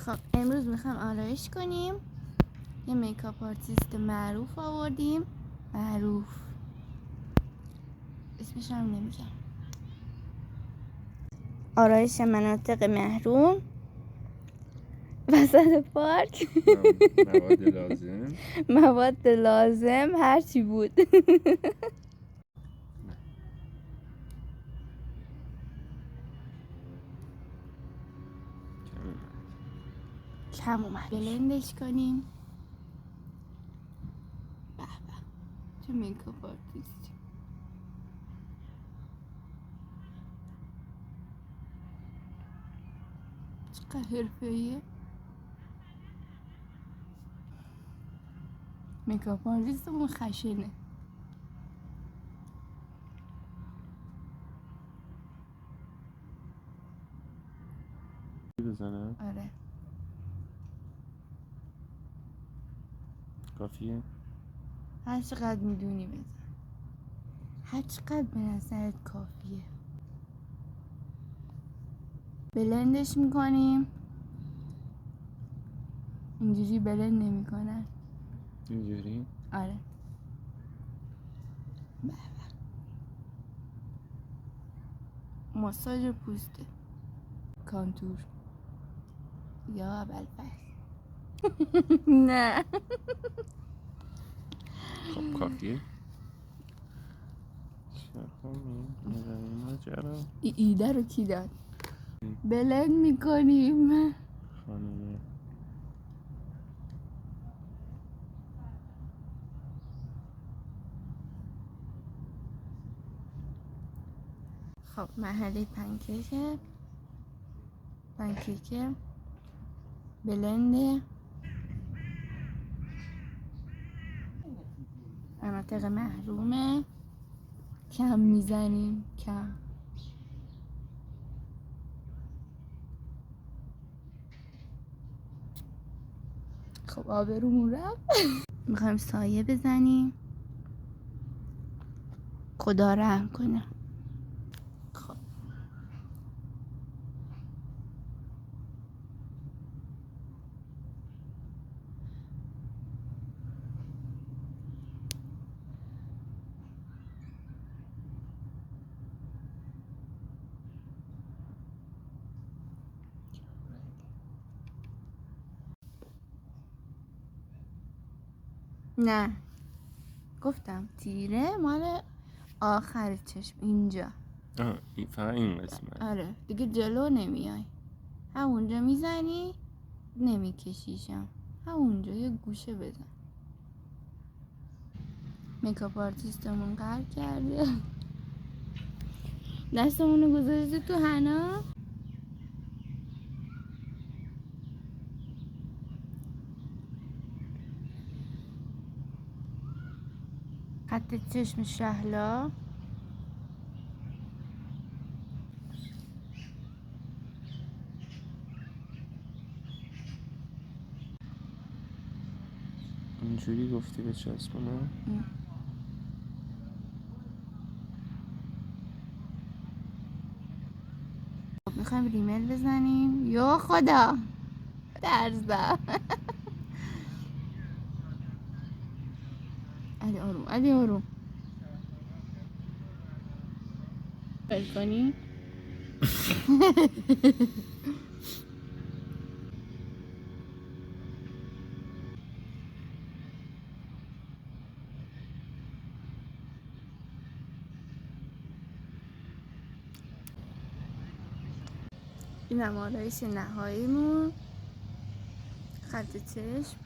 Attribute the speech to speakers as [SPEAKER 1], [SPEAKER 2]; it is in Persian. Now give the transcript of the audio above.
[SPEAKER 1] خب امروز میخوام آرایش کنیم. یه میکاپ آرتیست معروف آوردیم. معروف اسمش هم نمیگم. آرایش مناطق محروم وسط پارک.
[SPEAKER 2] مواد لازم
[SPEAKER 1] مواد لازم هرچی بود. کم اومد. بلندش کنیم. به به چه میکاپ آرتیست. چقدر حرفه‌ایه. میکاپ آرتیستمون خشنه.
[SPEAKER 2] بزنم.
[SPEAKER 1] آره
[SPEAKER 2] کافیه.
[SPEAKER 1] هر چقدر میدونی بزن. هر چقدر به نظرت کافیه. بلندش میکنیم. اینجوری بلند نمیکنن.
[SPEAKER 2] اینجوری؟
[SPEAKER 1] آره. ماساژ پوسته. کانتور. یا ابوالفضل. نه.
[SPEAKER 2] خب کافیه. ماجرا
[SPEAKER 1] ایده رو کی داد؟ بلند میکنیم.
[SPEAKER 2] خانم
[SPEAKER 1] خب مرحله پنکیکه بلنده مناطق محرومه. کم میزنیم. کم. خب آبرومون رفت. میخوایم سایه بزنیم. خدا رحم کنه. خب نه گفتم تیره مال آخر چشم اینجا.
[SPEAKER 2] فقط این قسمت.
[SPEAKER 1] آره دیگه جلو نمیای. همونجا میزنی. نمیکشیشم. همونجا یه گوشه بزن. میکاپ آرتیستمون قهر کرده. دستمونو گذاشته تو حنا. خط چشم شهلا.
[SPEAKER 2] اینجوری گفتی به چسبونه.
[SPEAKER 1] خب میخوایم ریمل بزنیم. یا خدا درزم. علی آروم علی آروم. بل کنی. این هم آرایش نهاییمون. خط چشم